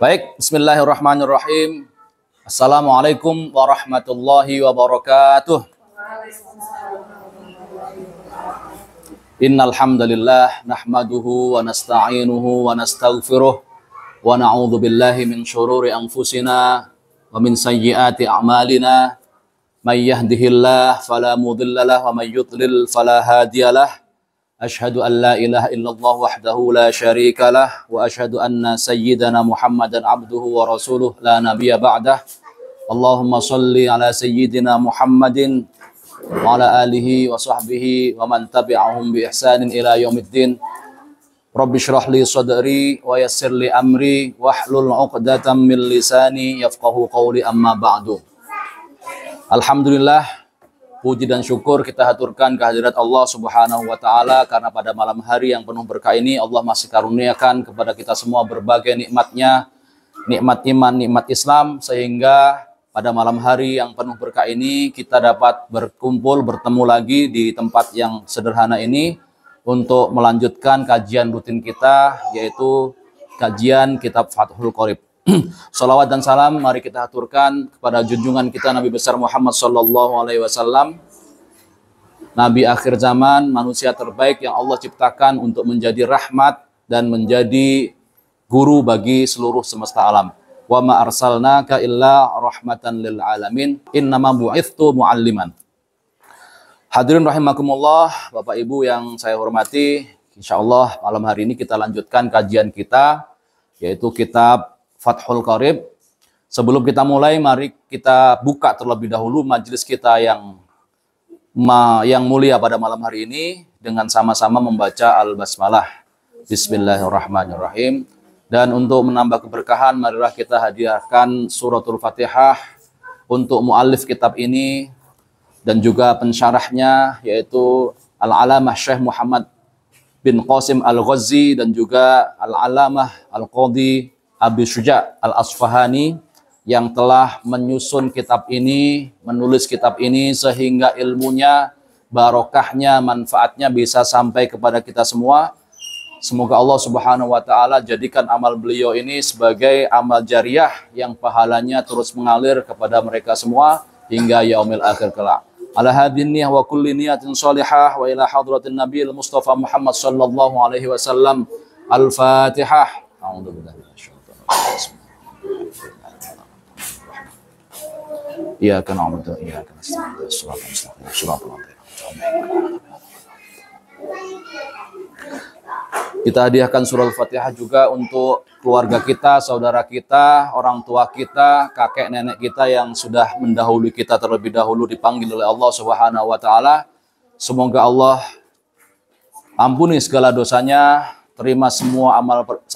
Baik, bismillahirrahmanirrahim. Assalamualaikum warahmatullahi wabarakatuh. Innal hamdalillah nahmaduhu wa nasta'inuhu wa nastaghfiruh wa na'udzu billahi min syururi anfusina wa min sayyiati a'malina. May yahdihillahu fala mudhillalah wa may yudlil fala hadiyalah. Asyhadu an la ilaha illallah wahdahu la syarikalah wa asyhadu anna sayyidana Muhammadan abduhu wa rasuluh la nabiyya ba'dah. Allahumma shalli ala sayyidina Muhammadin wa ala alihi wa sahbihi wa man tabi'ahum bi ihsanin ila yaumiddin. Rabbi shrah li sadri wa yassir li amri wahlul 'uqdatam min lisani yafqahu qawli amma ba'du. Alhamdulillah, puji dan syukur kita haturkan kehadirat Allah Subhanahu wa taala karena pada malam hari yang penuh berkah ini Allah masih karuniakan kepada kita semua berbagai nikmat-Nya, nikmat iman, nikmat Islam, sehingga pada malam hari yang penuh berkah ini kita dapat berkumpul bertemu lagi di tempat yang sederhana ini untuk melanjutkan kajian rutin kita, yaitu kajian kitab Fathul Qorib. Salawat dan salam mari kita haturkan kepada junjungan kita Nabi besar Muhammad sallallahu alaihi wasallam, Nabi akhir zaman, manusia terbaik yang Allah ciptakan untuk menjadi rahmat dan menjadi guru bagi seluruh semesta alam. Wa ma arsalnaka illa rahmatan lil alamin, innama bu'ithtu mualliman. Hadirin rahimakumullah, Bapak Ibu yang saya hormati, insyaallah malam hari ini kita lanjutkan kajian kita, yaitu kitab Fathul Qorib. Sebelum kita mulai, mari kita buka terlebih dahulu majelis kita yang mulia pada malam hari ini dengan sama-sama membaca Al-Basmalah. Bismillahirrahmanirrahim. Dan untuk menambah keberkahan, marilah kita hadiahkan suratul Fatihah untuk muallif kitab ini dan juga pensyarahnya, yaitu Al-Alamah Syekh Muhammad bin Qasim Al-Ghazi dan juga Al-Alamah Al-Qadhi Abi Syuja Al-Asfahani yang telah menyusun kitab ini, menulis kitab ini sehingga ilmunya, barokahnya, manfaatnya bisa sampai kepada kita semua. Semoga Allah Subhanahu wa taala jadikan amal beliau ini sebagai amal jariah yang pahalanya terus mengalir kepada mereka semua hingga yaumil akhir kelak. Ala hadin niyah wa kulli niyatin shalihah wa ila hadratin nabiyil Mustafa Muhammad sallallahu alaihi wasallam. Al-Fatihah. A'udzubillahi Iyyaka na'budu wa iyyaka nasta'in. Shiratal mustaqim. Shiratal ladzina Kita hadiahkan surah Al-Fatihah juga untuk keluarga kita, saudara kita, orang tua kita, kakek nenek kita yang sudah mendahului kita terlebih dahulu dipanggil oleh Allah Subhanahu wa taala. Semoga Allah ampuni segala dosanya, terima semua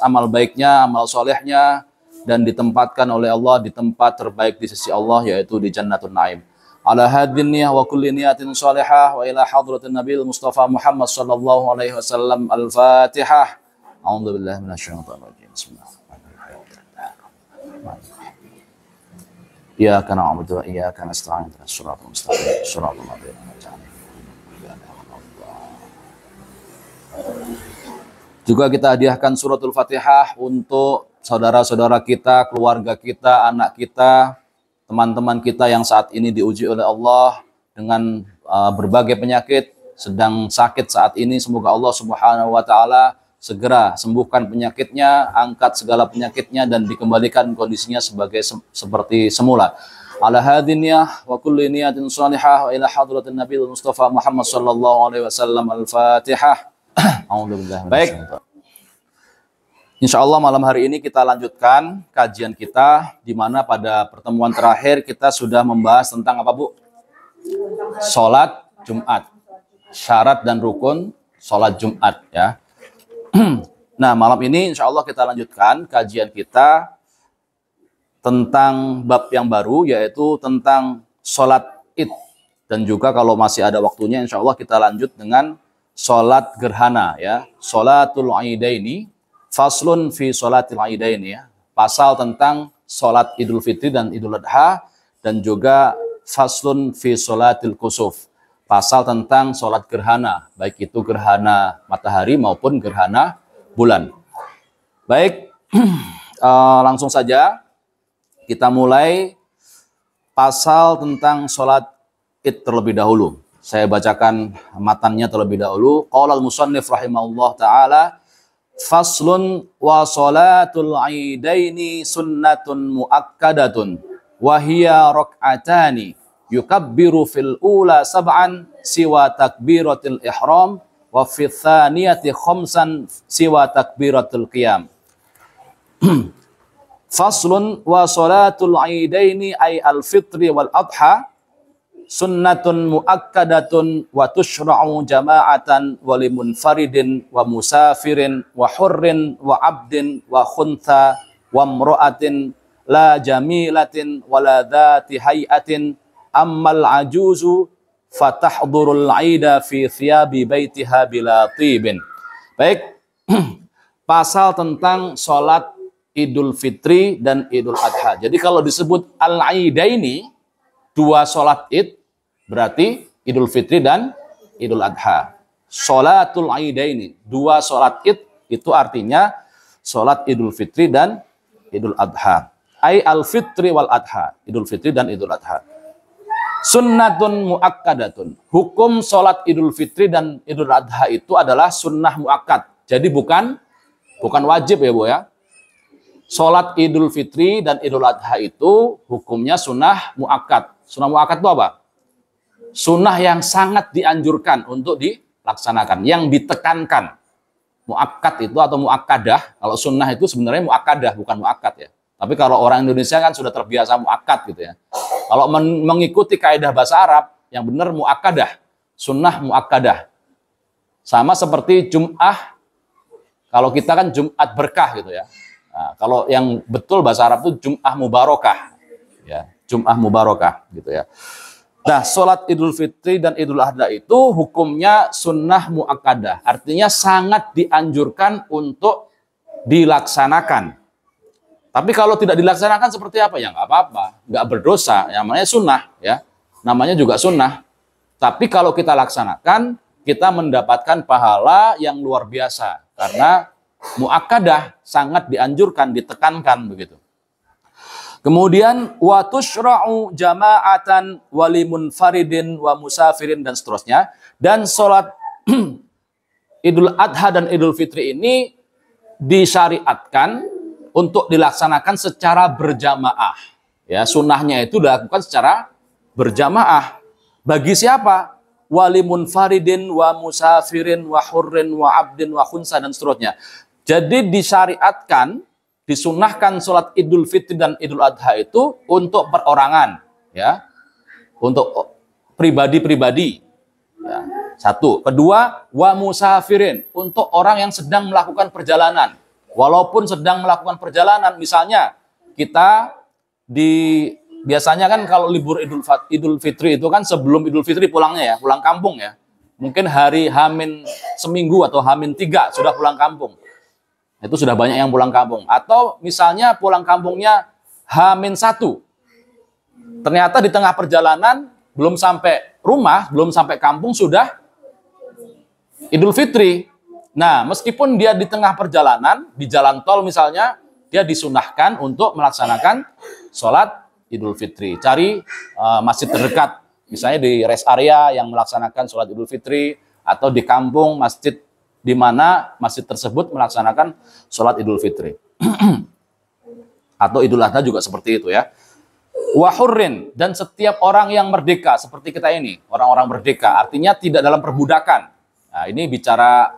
amal baiknya, amal solehnya, dan ditempatkan oleh Allah di tempat terbaik di sisi Allah, yaitu di Jannatul Naim. Ala hadin niyah wa kulli niyatin salihah wa ila hadratin Nabil Mustafa Muhammad sallallahu alaihi wasallam. Al-Fatihah. A'udzu billahi minasyaitonir rajim. Bismillahirrahmanirrahim. Iyyaka na'budu wa iyyaka nasta'in. Shiratal mustaqim. Shiratal ladzina an'amta 'alaihim. Juga kita hadiahkan suratul Fatihah untuk saudara-saudara kita, keluarga kita, anak kita, teman-teman kita yang saat ini diuji oleh Allah dengan berbagai penyakit, sedang sakit saat ini. Semoga Allah Subhanahu wa taala segera sembuhkan penyakitnya, angkat segala penyakitnya dan dikembalikan kondisinya seperti semula. Ala hadiniyah wa kulli niyatin shalihah wa ila hadratin Nabil Mustafa Muhammad sallallahu alaihi wasallam. Al-Fatihah. Baik, insya Allah malam hari ini kita lanjutkan kajian kita, di mana pada pertemuan terakhir kita sudah membahas tentang apa, Bu? Sholat Jumat, syarat dan rukun sholat Jumat, ya. Nah, malam ini insya Allah kita lanjutkan kajian kita tentang bab yang baru, yaitu tentang sholat Id. Dan juga kalau masih ada waktunya, insya Allah kita lanjut dengan sholat gerhana, ya. Sholatul Aidaini, faslun fi sholatil Aidaini, ya. Pasal tentang sholat Idul Fitri dan Idul Adha, dan juga faslun fi sholatil kusuf, pasal tentang sholat gerhana, baik itu gerhana matahari maupun gerhana bulan. Baik, Langsung saja kita mulai pasal tentang sholat id terlebih dahulu. Saya bacakan matannya terlebih dahulu. Qala al-musannif rahimahullah ta'ala, faslun wa sholatul aidaini sunnatun muakkadatun wa hiya rak'atani yukabbiru fil ula sab'an siwa takbiratil ihram wa fil thaniyati khamsan siwa takbiratul qiyam. Faslun wa sholatul aidaini ay al-fitri wal adha sunnatun muakkadatun wa tushra'u jama'atan wa limunfaridin wa musafirin wa hurrin wa abdin wa khuntha wa mra'atin la jamilatin wa la dhati hay'atin ammal ajuzu fatahdurul aida fi thiyabi baitiha bila tibin. Baik, pasal tentang sholat Idul Fitri dan Idul Adha. Jadi kalau disebut al-aidaini, dua sholat id, berarti Idul Fitri dan Idul Adha. Sholatul aidaini, dua sholat id, itu artinya sholat Idul Fitri dan Idul Adha. Ay al-fitri wal adha, Idul Fitri dan Idul Adha. Sunnatun muakkadatun, hukum sholat Idul Fitri dan Idul Adha itu adalah sunnah muakkad. Jadi bukan wajib ya Bu ya. Sholat Idul Fitri dan Idul Adha itu hukumnya sunnah muakkad. Sunnah muakkad itu apa? Sunnah yang sangat dianjurkan untuk dilaksanakan, yang ditekankan. Muakkad itu atau muakkadah, kalau sunnah itu sebenarnya muakkadah, bukan muakkad ya. Tapi kalau orang Indonesia kan sudah terbiasa muakkad gitu ya. Kalau mengikuti kaidah bahasa Arab, yang benar muakkadah, sunnah muakkadah. Sama seperti Jum'ah, kalau kita kan Jumat berkah gitu ya. Nah, kalau yang betul bahasa Arab itu Jum'ah mubarakah. Ya, Jum'ah mubarakah gitu ya. Nah, sholat Idul Fitri dan Idul Adha itu hukumnya sunnah muakkadah. Artinya sangat dianjurkan untuk dilaksanakan. Tapi kalau tidak dilaksanakan seperti apa? Ya nggak apa-apa. Nggak berdosa. Yang namanya sunnah. Ya. Namanya juga sunnah. Tapi kalau kita laksanakan, kita mendapatkan pahala yang luar biasa. Karena muakkadah sangat dianjurkan, ditekankan begitu. Kemudian wa tushra'u jama'atan wa limunfaridin wa musafirin dan seterusnya. Dan sholat Idul Adha dan Idul Fitri ini disyariatkan untuk dilaksanakan secara berjamaah. Ya, sunnahnya itu dilakukan secara berjamaah. Bagi siapa? Wa limunfaridin wa musafirin wa hurrin wa abdin wa khunsa dan seterusnya. Jadi disyariatkan, disunnahkan sholat Idul Fitri dan Idul Adha itu untuk perorangan, ya, untuk pribadi-pribadi. Ya. Satu, kedua, wa musafirin, untuk orang yang sedang melakukan perjalanan. Walaupun sedang melakukan perjalanan, misalnya kita biasanya kan kalau libur Idul Fitri itu kan sebelum Idul Fitri pulangnya ya, pulang kampung ya. Mungkin hari Hamin seminggu atau Hamin 3 sudah pulang kampung. Itu sudah banyak yang pulang kampung. Atau misalnya pulang kampungnya H-1. Ternyata di tengah perjalanan, belum sampai rumah, belum sampai kampung, sudah Idul Fitri. Nah, meskipun dia di tengah perjalanan, di jalan tol misalnya, dia disunahkan untuk melaksanakan sholat Idul Fitri. Cari masjid terdekat. Misalnya di rest area yang melaksanakan sholat Idul Fitri, atau di kampung masjid di mana masjid tersebut melaksanakan sholat Idul Fitri. Atau Idul Adha juga seperti itu ya. Wa hurrin, dan setiap orang yang merdeka seperti kita ini, orang-orang merdeka, artinya tidak dalam perbudakan. Nah, ini bicara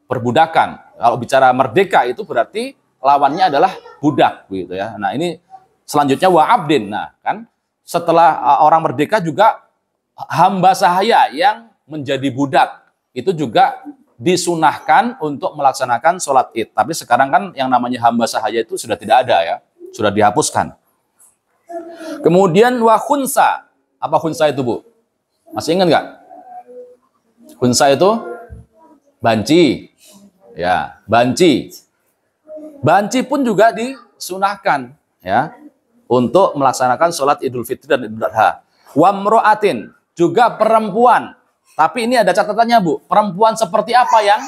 perbudakan. Kalau bicara merdeka itu berarti lawannya adalah budak gitu ya. Nah, ini selanjutnya wa abdin. Nah, kan setelah orang merdeka juga hamba sahaya yang menjadi budak. Itu juga disunahkan untuk melaksanakan sholat id. Tapi sekarang kan yang namanya hamba sahaya itu sudah tidak ada ya. Sudah dihapuskan. Kemudian wa khunsa. Apa khunsa itu Bu? Masih ingat nggak? Khunsa itu banci. Ya, banci. Banci pun juga disunahkan ya untuk melaksanakan sholat Idul Fitri dan Idul Adha. Wa mro'atin, juga perempuan. Tapi ini ada catatannya Bu, perempuan seperti apa yang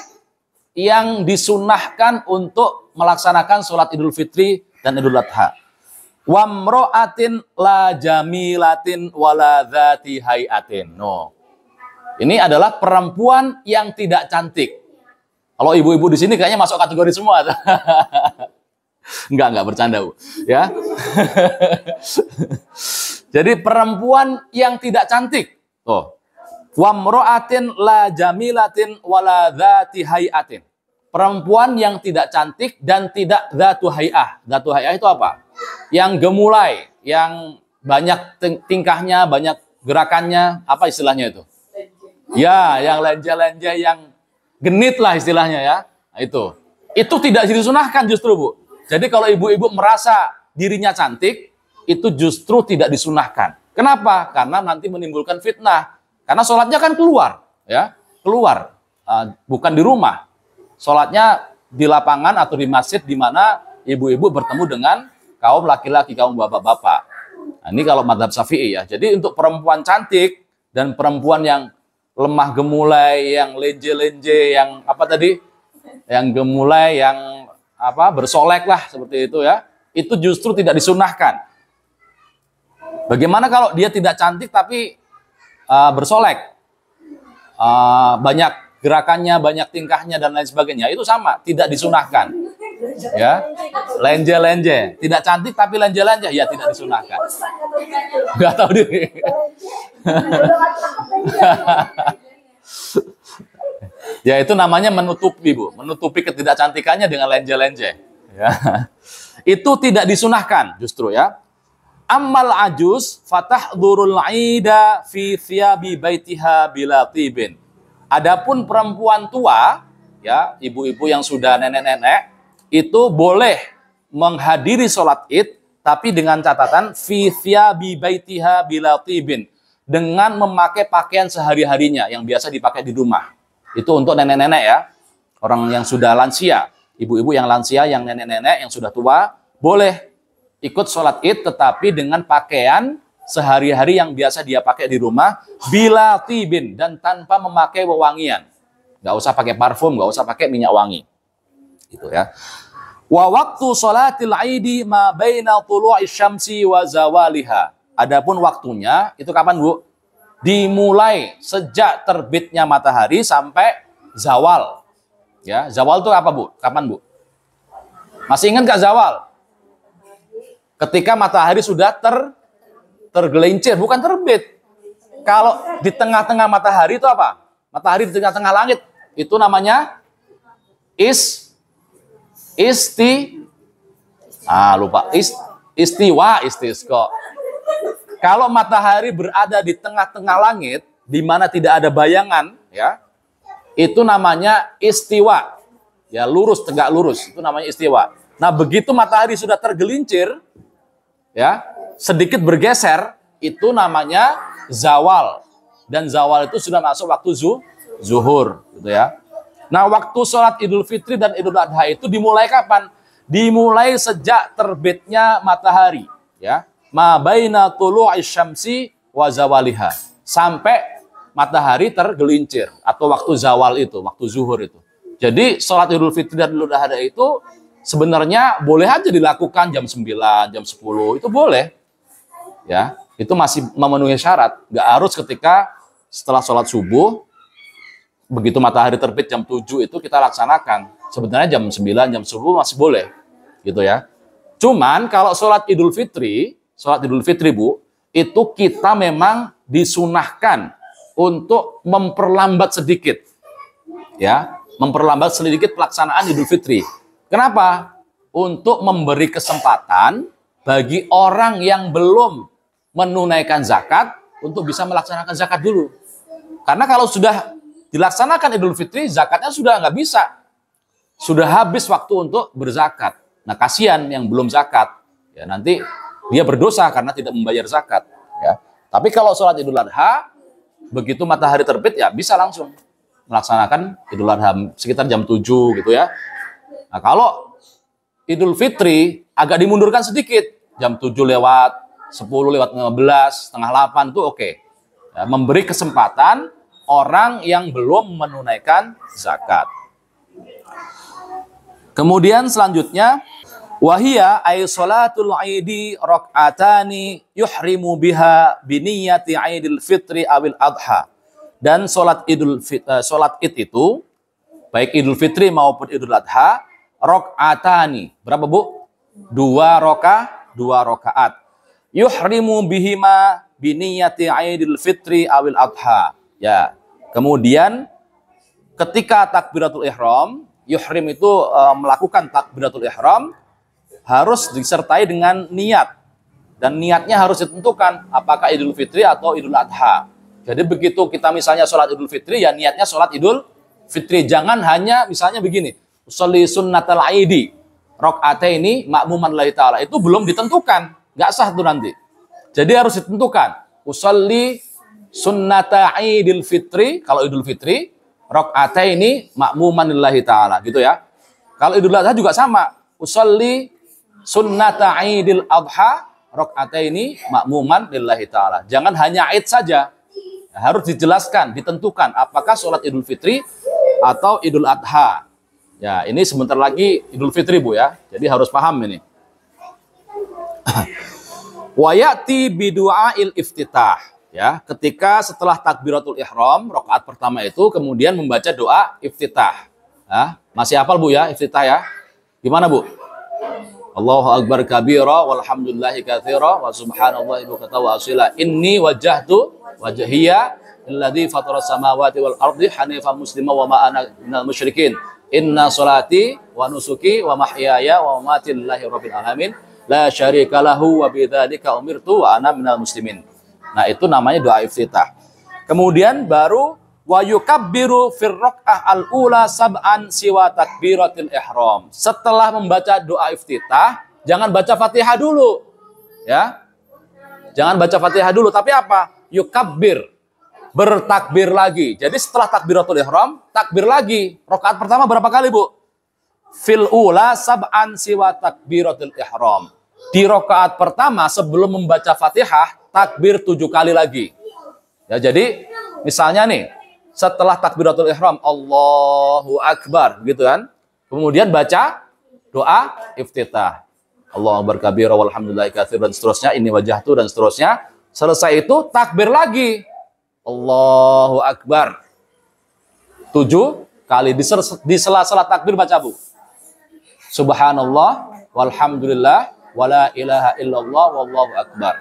yang disunahkan untuk melaksanakan sholat Idul Fitri dan Idul Adha. Wamro'atin la jamilatin wala dzati hayatin. No. Ini adalah perempuan yang tidak cantik. Kalau ibu-ibu di sini kayaknya masuk kategori semua. Enggak bercanda, Bu. Ya. Jadi perempuan yang tidak cantik. Tuh. Wamro'atin la jamilatin wala dzati hayatin. Perempuan yang tidak cantik dan tidak dzatu hayah. Dzatu hayah itu apa? Yang gemulai, yang banyak tingkahnya, banyak gerakannya, apa istilahnya itu? Ya, yang lenja-lenja, yang genit lah istilahnya ya. Nah, itu tidak disunahkan justru, Bu. Jadi kalau ibu-ibu merasa dirinya cantik, itu justru tidak disunahkan. Kenapa? Karena nanti menimbulkan fitnah. Karena sholatnya kan keluar, ya, keluar, bukan di rumah. Sholatnya di lapangan atau di masjid di mana ibu-ibu bertemu dengan kaum laki-laki, kaum bapak-bapak. Nah, ini kalau mazhab Syafi'i ya. Jadi untuk perempuan cantik dan perempuan yang lemah gemulai, yang lenje-lenje, yang apa tadi? Yang gemulai, yang apa? Bersolek lah seperti itu ya. Itu justru tidak disunahkan. Bagaimana kalau dia tidak cantik tapi bersolek? Banyak gerakannya, banyak tingkahnya dan lain sebagainya. Itu sama, tidak disunahkan. Ya. Lenje-lenje, tidak cantik tapi lenje-lenje, ya tidak disunahkan. Enggak tahu diri. Ya itu namanya menutupi, Bu. Menutupi ketidakcantikannya dengan lenje-lenje. Ya. Itu tidak disunahkan justru ya. Ammal ajuz fatahdurul aida fi thiyabi baitiha bila tibin. Adapun perempuan tua, ya, ibu-ibu yang sudah nenek-nenek, itu boleh menghadiri sholat id, tapi dengan catatan fi thiyabi baitiha bila tibin, dengan memakai pakaian sehari-harinya yang biasa dipakai di rumah. Itu untuk nenek-nenek ya, orang yang sudah lansia, ibu-ibu yang lansia, yang nenek-nenek, yang sudah tua, boleh ikut sholat id, tetapi dengan pakaian sehari-hari yang biasa dia pakai di rumah, bila tibin, dan tanpa memakai wewangian. Nggak usah pakai parfum, nggak usah pakai minyak wangi. Gitu ya. Wa waktu sholatil aidi ma baina tulu'i syamsi wa zawaliha. Adapun waktunya, itu kapan, Bu? Dimulai sejak terbitnya matahari sampai zawal. Ya, zawal itu apa, Bu? Kapan, Bu? Masih ingat nggak zawal? Ketika matahari sudah tergelincir, bukan terbit. Kalau di tengah-tengah matahari itu apa? Matahari di tengah-tengah langit. Itu namanya istisqa. Kalau matahari berada di tengah-tengah langit, di mana tidak ada bayangan, ya, itu namanya istiwa. Ya, lurus, tegak lurus, itu namanya istiwa. Nah, begitu matahari sudah tergelincir, ya, sedikit bergeser, itu namanya zawal. Dan zawal itu sudah masuk waktu zuhur, gitu ya. Nah, waktu sholat Idul Fitri dan Idul Adha itu dimulai kapan? Dimulai sejak terbitnya matahari, ya. Ma baina tulu'i syamsi wa zawaliha. Sampai matahari tergelincir atau waktu zawal itu, waktu zuhur itu. Jadi sholat Idul Fitri dan Idul Adha itu sebenarnya boleh aja dilakukan jam 9, jam 10, itu boleh. Ya, itu masih memenuhi syarat. Nggak harus ketika setelah sholat subuh, begitu matahari terbit jam 7 itu kita laksanakan. Sebenarnya jam 9, jam 10 masih boleh. Gitu ya. Cuman kalau sholat Idul Fitri, Bu, itu kita memang disunahkan untuk memperlambat sedikit. Ya, memperlambat sedikit pelaksanaan Idul Fitri. Kenapa? Untuk memberi kesempatan bagi orang yang belum menunaikan zakat untuk bisa melaksanakan zakat dulu. Karena kalau sudah dilaksanakan Idul Fitri, zakatnya sudah nggak bisa. Sudah habis waktu untuk berzakat. Nah, kasihan yang belum zakat. Ya, nanti dia berdosa karena tidak membayar zakat. Ya. Tapi kalau sholat Idul Adha, begitu matahari terbit, ya bisa langsung melaksanakan Idul Adha sekitar jam 7 gitu ya. Nah, kalau Idul Fitri agak dimundurkan sedikit, jam 7 lewat 10 lewat 15, setengah 8 itu oke. Ya, memberi kesempatan orang yang belum menunaikan zakat. Kemudian selanjutnya wahia ay salatul aidi rakaatani yuhrimu biha biniyati aidil fitri awil adha. Dan salat id itu baik idul fitri maupun idul adha rakaatani. Berapa, Bu? Dua rakaat. Yuhrimu bihima biniyati aidil fitri awil adha. Ya. Kemudian ketika takbiratul ihram, yuhrim itu melakukan takbiratul ihram harus disertai dengan niat. Dan niatnya harus ditentukan apakah idul fitri atau idul adha. Jadi begitu kita misalnya sholat idul fitri, ya niatnya sholat idul fitri. Jangan hanya misalnya begini, usolli sunnatal aidi rakaataini ma'muman lillahi ta'ala. Itu belum ditentukan, nggak sah itu nanti. Jadi harus ditentukan, usolli sunnata idul fitri, kalau idul fitri rakaataini ma'muman lillahi ta'ala, gitu ya. Kalau idul adha juga sama, usolli sunnata idil adha rakaataini ma'muman lillahi ta'ala. Jangan hanya id saja. Harus dijelaskan, ditentukan apakah sholat idul fitri atau idul adha. Ya, ini sebentar lagi idul fitri, Bu, ya. Jadi harus paham ini. Wa ya'ti bidu'ail iftitah. Ya, ketika setelah takbiratul ihram, rakaat pertama itu kemudian membaca doa iftitah. Ya, masih hafal, Bu, ya, iftitah ya? Gimana, Bu? Allahu akbar kabira walhamdulillahi katsira wa subhanallahi bukratan wa asila. Inni wajjahtu wajhiya alladzi fatara samawati wal ardi hanifan muslima wa ma ana minal musyrikin. Inna sholati wa nusuki wa mahyaya wa mamati lillahi rabbil alamin la syarika lahu wa bidzalika umirtu wa ana minal muslimin. Nah, itu namanya doa iftitah. Kemudian baru wa yukabbiru fir rak'ah al-ula sab'an siwa takbiratil ihram. Setelah membaca doa iftitah, jangan baca Fatihah dulu. Ya. Jangan baca Fatihah dulu, tapi apa? Yukabbir. Bertakbir lagi. Jadi setelah takbiratul ihram, takbir lagi. Rakaat pertama berapa kali, Bu? Fil ula sab'an siwa takbiratil ihram. Di rakaat pertama sebelum membaca Fatihah, takbir 7 kali lagi. Ya, jadi misalnya nih, setelah takbiratul ihram Allahu akbar, gitu kan? Kemudian baca doa iftitah. Allahu akbar kabira walhamdulillahi katsira dan seterusnya, ini wajahtu dan seterusnya. Selesai itu takbir lagi. Allahu akbar. 7 kali di sela-sela takbir baca, Bu. Subhanallah walhamdulillah wala ilaha illallah wallahu akbar.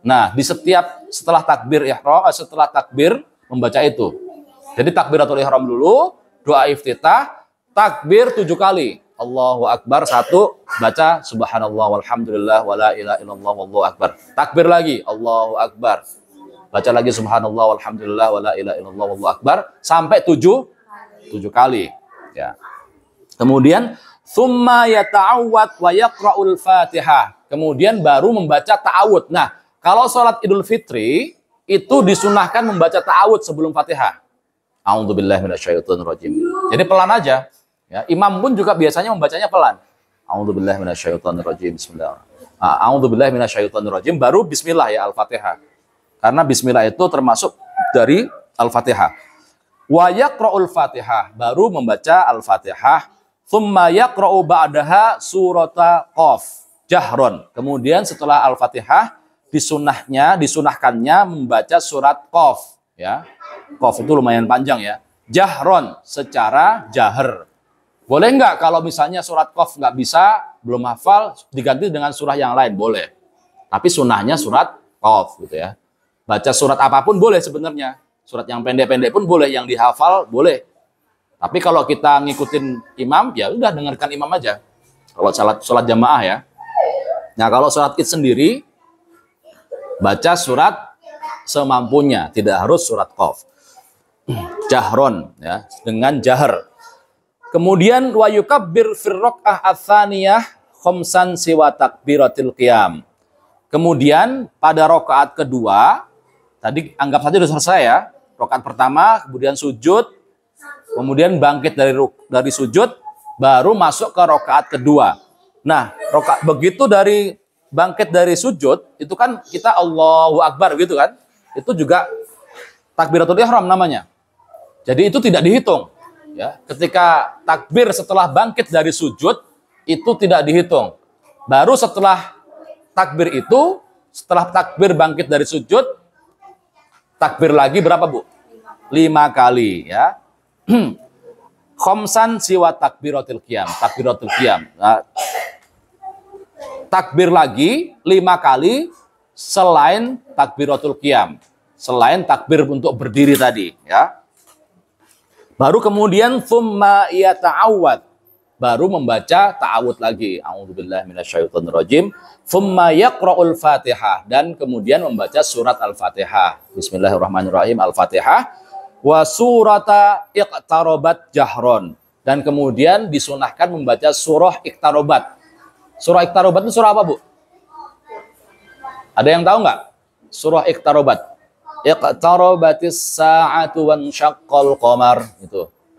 Nah, di setiap setelah takbir ihram, setelah takbir membaca itu. Jadi takbiratul ihram dulu, doa iftitah, takbir 7 kali. Allahu akbar 1, baca subhanallah walhamdulillah wala ilaha illallah wallahu akbar. Takbir lagi, Allahu akbar. Baca lagi subhanallah walhamdulillah wala ilaha illallah wallahu akbar sampai 7 kali, ya. Kemudian tsumma yata'awwad wa yaqra'ul Fatihah. Kemudian baru membaca ta'awud. Nah, kalau sholat Idul Fitri itu disunahkan membaca ta'awud sebelum Fatihah. A'udzubillahi minasyaitonirrajim. Jadi pelan aja. Ya, imam pun juga biasanya membacanya pelan. A'udzubillahi minasyaitonirrajim. Bismillah. A'udzubillahi minasyaitonirrajim baru bismillah ya Al-Fatihah. Karena bismillah itu termasuk dari Al-Fatihah. Wa yaqra'ul Fatihah, baru membaca Al-Fatihah. Tsumma yaqra'u ba'daha surata Qaf jahron. Kemudian setelah Al-Fatihah disunahkannya membaca surat Qaf, ya. Qaf itu lumayan panjang ya. Jahron, secara jahar. Boleh nggak kalau misalnya surat Qaf nggak bisa, belum hafal, diganti dengan surah yang lain? Boleh. Tapi sunahnya surat Qaf gitu ya. Baca surat apapun boleh sebenarnya. Surat yang pendek-pendek pun boleh, yang dihafal boleh. Tapi kalau kita ngikutin imam, ya udah dengarkan imam aja. Kalau sholat jamaah ya. Nah, kalau sholat id sendiri, baca surat semampunya, tidak harus surat Qaf. Jahron ya, dengan jahar. Kemudian wa yukabbir fir rak'ah ats-tsaniyah khamsan siwa takbiratil qiyam. Kemudian pada rakaat kedua, tadi anggap saja sudah selesai ya. Rakaat pertama, kemudian sujud, kemudian bangkit dari sujud, baru masuk ke rakaat kedua. Nah, begitu dari bangkit dari sujud, itu kan kita Allahu Akbar gitu kan. Itu juga takbiratul ihram namanya. Jadi itu tidak dihitung. Ya, ketika takbir setelah bangkit dari sujud itu tidak dihitung. Baru setelah takbir itu, setelah takbir bangkit dari sujud, takbir lagi berapa, Bu? 5 kali, ya. Khomsan siwa takbiratul qiyam, takbiratul qiyam. Nah, takbir lagi 5 kali selain takbiratul qiyam, selain takbir untuk berdiri tadi, ya. Baru kemudian tsumma yata'awwad, baru membaca ta'awud lagi. A'udzubillahi minasyaitonirrajim. Tsumma yaqra'ul Fatihah, dan kemudian membaca surat Al-Fatihah. Bismillahirrahmanirrahim, Al-Fatihah. Wa surata iqtarobat jahron, dan kemudian disunahkan membaca surah Iqtarobat. Surah Iqtarobat itu surah apa, Bu? Ada yang tahu nggak? Surah Iqtarobat. Iqtarobatis sa'atu wan syaqqal qamar,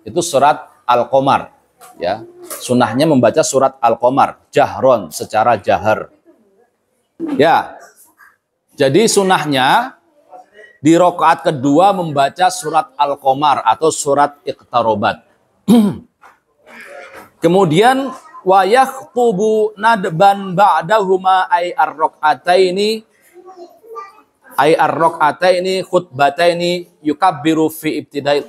itu surat Al-Qamar, ya. Sunahnya membaca surat Al-Qamar jahron, secara jahar, ya. Jadi sunahnya di rakaat kedua membaca surat Al-Qamar atau surat Iqtarobat. Kemudian wa yakhtubu nadban ba'dahuma ay ar-rak'ataini khutbataini yukabbiru fi ibtidai